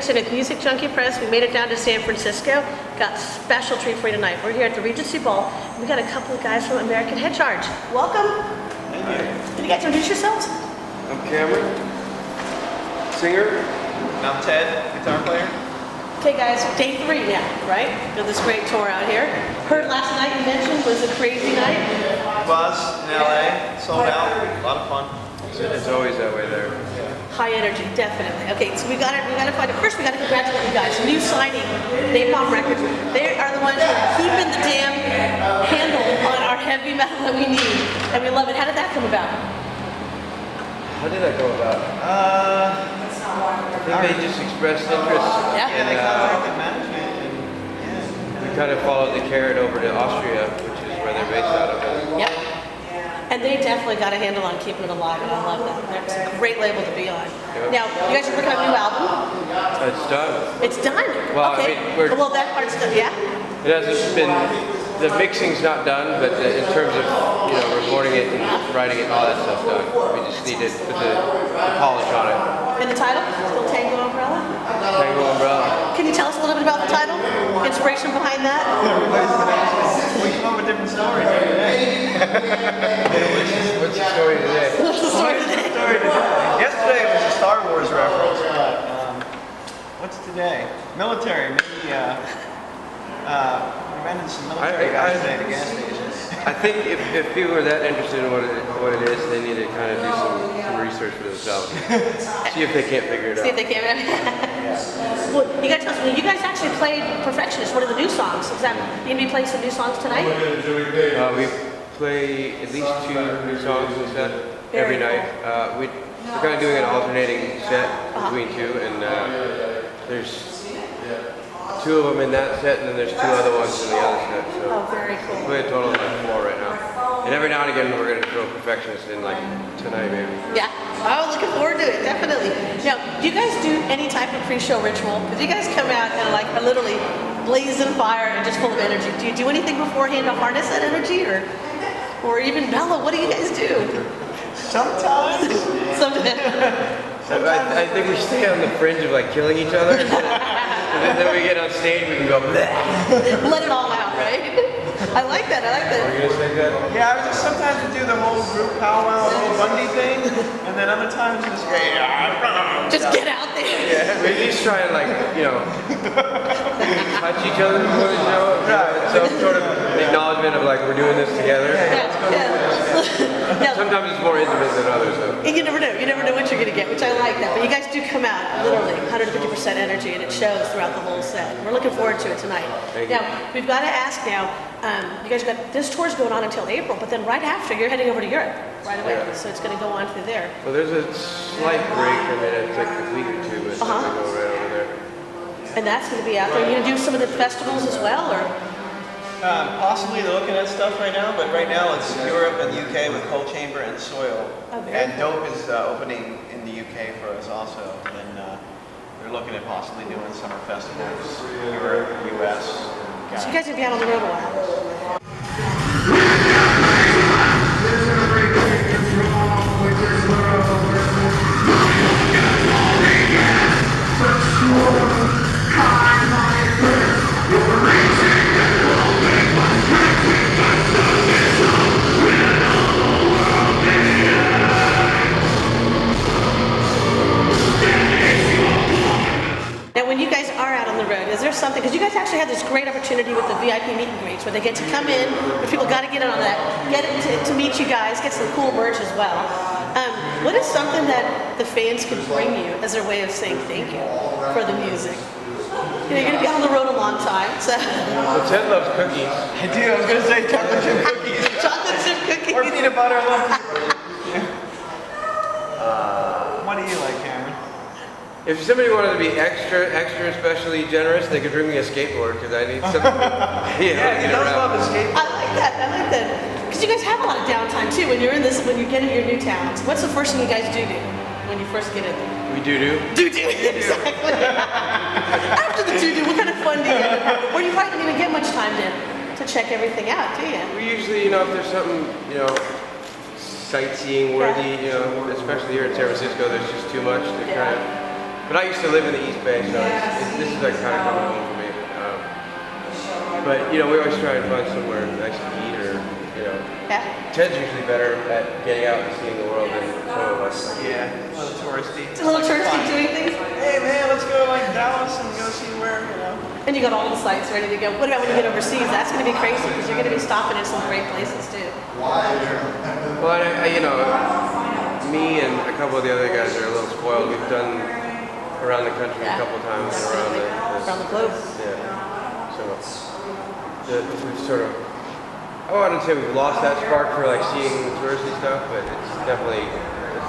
Dixon with Music Junkie Press. We made it down to San Francisco. Got a special treat for you tonight. We're here at the Regency Ball. We got a couple of guys from American Head Charge. Welcome. Thank you. Can you guys introduce yourselves? I'm Cameron, singer. And I'm Ted, guitar player. Okay guys, day 3 now, right? Of this great tour out here. Heard last night you mentioned was a crazy night. Buzz in LA, sold out, a lot of fun. It's always that way there. High energy, definitely. Okay, so we gotta find it. First we gotta congratulate you guys. New signing, Napalm Records. They are the ones who are keeping the damn handle on our heavy metal that we need. And we love it. How did that come about? How did that go about? I think they just expressed interest. Yeah, they contacted management and we kind of followed the carrot over to Austria, which is where they're based out of. Yep. And they definitely got a handle on keeping it alive, and I love that. It's a great label to be on. Yep. Now, you guys are working on a new album? It's done. It's done? Well, okay. I mean, well, that part's done, yeah? It hasn't been, the mixing's not done, but in terms of, recording it and writing it, all that stuff's done. We just need to put the polish on it. And the title? Still Tango Umbrella? Tango Umbrella. Can you tell us a little bit about the title? Inspiration behind that? everybody's been asking, we come up with different stories every day. What's the story today? What's the story today? Yesterday was a Star Wars reference, but what's today? Military, maybe we ran into some military guys today at the gas station. I think if people are that interested in what it is, they need to kind of do some research for themselves. See if they can't figure it out. See if they can. Well, you guys tell us, you guys actually played Perfectionist, one of the new songs. Is that, you gonna be playing some new songs tonight? We play at least 2 new songs in the set every night. We're kind of doing an alternating set between 2, and there's 2 of them in that set, and then there's 2 other ones in the other set. So Oh, very cool. we play a total of like 4 right now. And every now and again we're going to throw Perfectionist in, like tonight maybe. Yeah. Oh, looking forward to it, definitely. Now, do you guys do any type of pre-show ritual? Because you guys come out and are literally blazing fire and just full of energy. Do you do anything beforehand to harness that energy, or even Bella? What do you guys do? Sometimes. I think we stay on the fringe of like killing each other. And then we get on stage, we can go bleh. Let it all out, right? I like that. Are you going to say that? Yeah, sometimes we do the whole group powwow, little Bundy thing, and then other times we just go, Just get out there. Yeah, we at least try and touch each other before the show. Some sort of acknowledgement of we're doing this together. Yeah. Sometimes it's more intimate than others though. You never know. You never know what you're going to get, which I like that. But you guys do come out literally 150% energy, and it shows throughout the whole set. We're looking forward to it tonight. Thank you. Now, we've got to ask now, you guys got, this tour's going on until April, but then right after, you're heading over to Europe right away. Yeah. So it's going to go on through there. Well, there's a slight break. I mean, it's like a week or 2, but then we go right over there. And that's going to be out there. Are you going to do some of the festivals as well, or? Possibly they're looking at stuff right now, but right now it's Europe and the UK with Cold Chamber and Soil. Oh, very And Dope is opening in the UK for us also. And they're looking at possibly doing summer festivals, Europe, US. So you guys will be out on the road a while. Now, when you guys are out on the road, is there something, because you guys actually have this great opportunity with the VIP meet and greets where they get to come in, but people got to get in on that, get to meet you guys, get some cool merch as well. What is something that the fans could bring you as their way of saying thank you for the music? You're going to be on the road a long time, so. Well, Ted loves cookies. I do, I was going to say chocolate chip cookies. Chocolate chip cookies. Or peanut butter, I love peanut butter. What do you like, Cameron? If somebody wanted to be extra especially generous, they could bring me a skateboard because I need something. Yeah, he does love the skateboard. I like that. Because you guys have a lot of downtime too when you're in this, when you get into your new towns. What's the first thing you guys do when you first get in there? We do. Do, exactly. After the do, what kind of fun do you get? Or you probably don't even get much time to check everything out, do you? We usually, if there's something, sightseeing worthy, especially here in San Francisco, there's just too much to kind of But I used to live in the East Bay, so this is like kind of coming home for me. But you know, we always try and find somewhere nice to eat, or you know. Yeah. Ted's usually better at getting out and seeing the world than some of us. Yeah, a little touristy. It's a little touristy doing things. Hey man, let's go to like Dallas and go see where, you know. And you got all the sites ready to go. What about when you get overseas? That's going to be crazy because you're going to be stopping in some great places too. Well, you know, me and a couple of the other guys are a little spoiled. We've done around the country a couple of times Around the globe. Yeah. So we've sort of, I wouldn't say we've lost that spark for like seeing the touristy stuff, but it's definitely a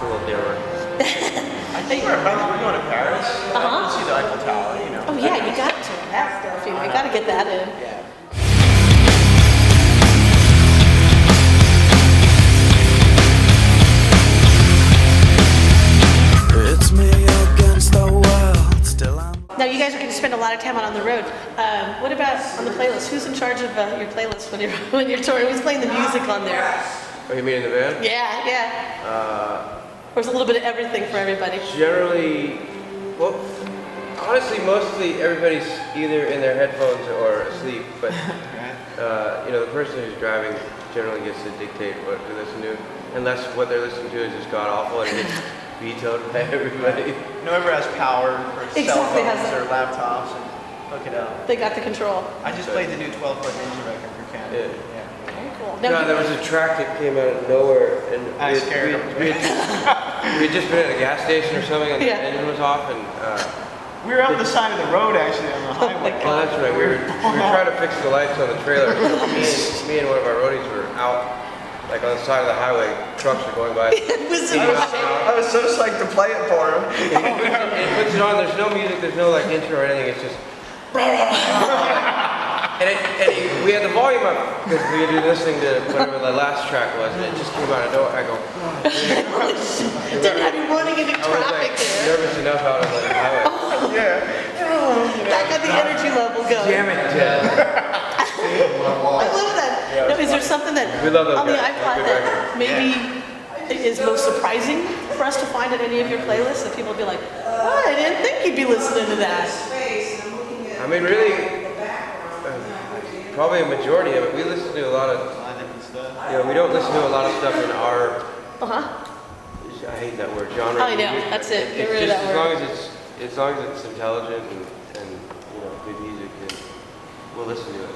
little dimmer. I think we're going to Paris. Uh-huh. See the Eiffel Tower, you know. Oh yeah, you got to. That stuff. You got to get that in. Yeah. It's me against the world, still I'm... Now you guys are going to spend a lot of time out on the road. What about on the playlist? Who's in charge of your playlist when you're touring? Who's playing the music on there? Oh, you mean in the band? Yeah. Or is a little bit of everything for everybody? Generally, well, honestly, mostly everybody's either in their headphones or asleep, but you know, the person who's driving generally gets to dictate what we listen to, unless what they're listening to is just god awful and it gets vetoed by everybody. Whoever has power for cell Exactly, phones or laptops and hook it up. They got the control. I just played the new 12-foot ninja record for Canada. Yeah. Very cool. No, Now, there was a track that came out of nowhere, and I scared him. we had just been at a gas station or something, and Yeah. the engine was off, and We were out on the side of the road actually on the highway. oh, that's right. We were trying to fix the lights on the trailer. Me and one of our roadies were out, like on the side of the highway. Trucks were going by. it was I was so psyched to play it for him. It puts it on. There's no music. There's no like intro or anything. It's just. We had the volume up because we had been listening to whatever the last track was, and it just came out of nowhere. I go. Didn't have you running into I was traffic like there. nervous enough out on the highway. Yeah. That got the energy level going. Damn it, Ted. I love that. Yeah. Now, is there something that We love those on the guys. iPod Good that record. maybe is most surprising for us to find at any of your playlists? That people will be like, oh, I didn't think you'd be listening to that. I mean, really, probably a majority of it. We listen to a lot of. You know, we don't listen to a lot of stuff in our. I hate that word, genre. I know, music. that's it. Get It's rid of just that as word. long as it's intelligent and you know good music, then we'll listen to it.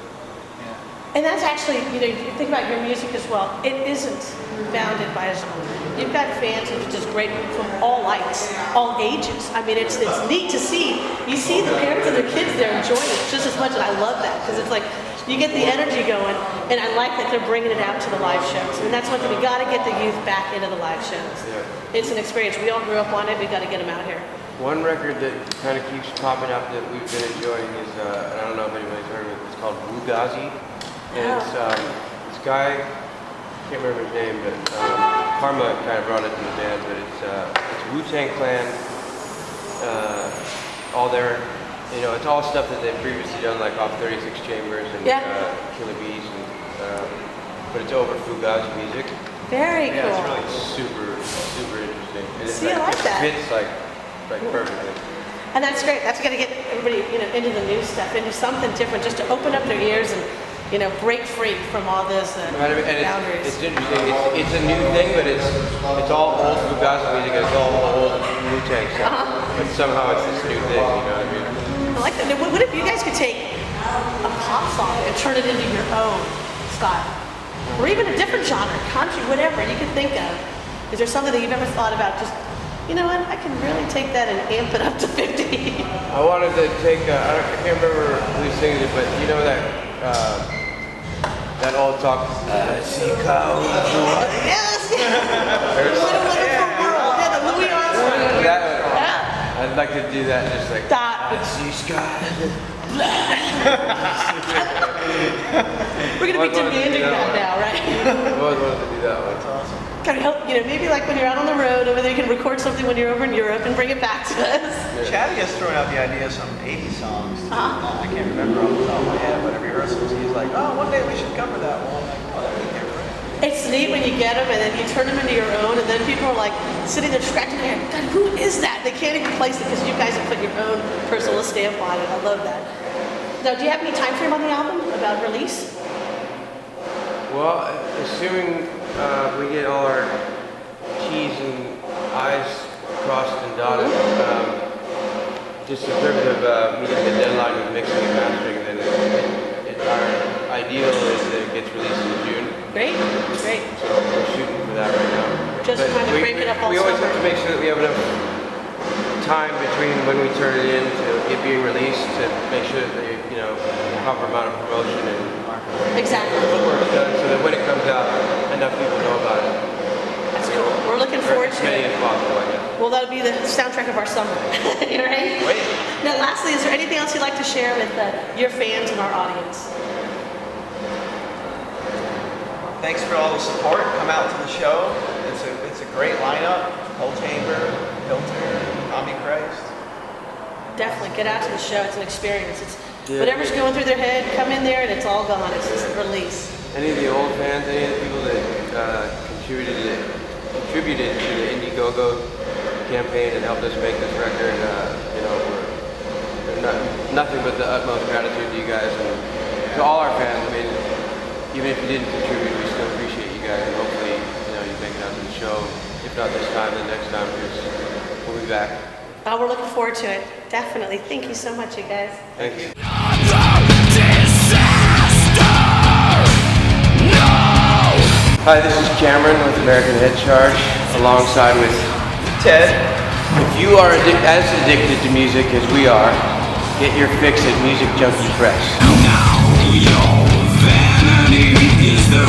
And that's actually, you know, you think about your music as well. It isn't bounded by a genre. You've got fans which is great from all likes, all ages. I mean, it's neat to see. You see the parents and their kids there enjoying it just as much, and I love that because it's like you get the energy going, and I like that they're bringing it out to the live shows. And that's one thing, we got to get the youth back into the live shows. Yeah. It's an experience. We all grew up on it. We got to get them out here. One record that kind of keeps popping up that we've been enjoying is, and I don't know if anybody's heard of it, it's called Fugazi. And it's this guy, I can't remember his name, but Karma kind of brought it to the band, but it's Wu-Tang Clan, all their, you know, it's all stuff that they've previously done, like off 36 Chambers and Killer Bees, and, but it's over Fugazi music. Very cool. It's really Super interesting. And it's See, I like that. It fits like perfectly. And that's great. That's got to get everybody, you know, into the new stuff, into something different, just to open up their ears and, you know, break free from all those boundaries. It's interesting. It's a new thing, but it's all old Fugazi music. It's all old Wu-Tang stuff. But somehow it's this new thing. You know what I mean? I like that. Now, what if you guys could take a pop song and turn it into your own style, or even a different genre, country, whatever you could think of? Is there something that you've ever thought about? Just, you know what? I can really take that and amp it up to 50. I wanted to take. I can't remember who sings it, but you know that. That old talk. See cows. Yes. What a wonderful world. Yeah, the Louis Armstrong. That one. Yeah. I'd like to do that, just like. That. I see skies. We're gonna be demanding that now, right? I always wanted to do that one. That's awesome. Kind of help, you know, maybe like when you're out on the road over there, you can record something when you're over in Europe and bring it back to us. Chatty has thrown out the idea of some 80s songs. I can't remember off the top of my head, but every rehearsal he's like, oh, one day we should cover that one. I'm like, oh, that'd be great. It's neat when you get them and then you turn them into your own, and then people are like sitting there scratching their head. God, who is that? They can't even place it because you guys have put your own personal stamp on it. I love that. Now, do you have any time frame on the album about release? Well, assuming we get all our T's and I's crossed and dotted, just in terms of meeting the deadline with mixing and mastering, then our ideal is that it gets released in June. Great, great. So we're shooting for that right now. Just kind of break it up all We always summer. have to make sure that we have enough time between when we turn it in to it being released to make sure that the proper amount of promotion and Exactly. footwork's done so that when it comes out, enough people know about it. That's cool. We're looking Or forward as to many it. as possible, I guess. Well, that'll be the soundtrack of our summer. Right? Wait. Now, lastly, is there anything else you'd like to share with your fans and our audience? Thanks for all the support. Come out to the show. It's a great lineup. Cold Chamber, Filter, Omnichrist. Definitely get out to the show. It's an experience. It's Yeah. whatever's going through their head, come in there and it's all gone. It's just a release. Any of the old fans, any of the people that contributed to the Indiegogo campaign and helped us make this record, we're nothing but the utmost gratitude to you guys and to all our fans. I mean, even if you didn't contribute, we still appreciate you guys, and hopefully, you make it out to the show. If not this time, then next time, because we'll be back. We're looking forward to it. Definitely. Thank you so much, you guys. Thanks. Hi, this is Cameron with American Head Charge, alongside with Ted. If you are as addicted to music as we are, get your fix at Music Junkie Press. Now your vanity is the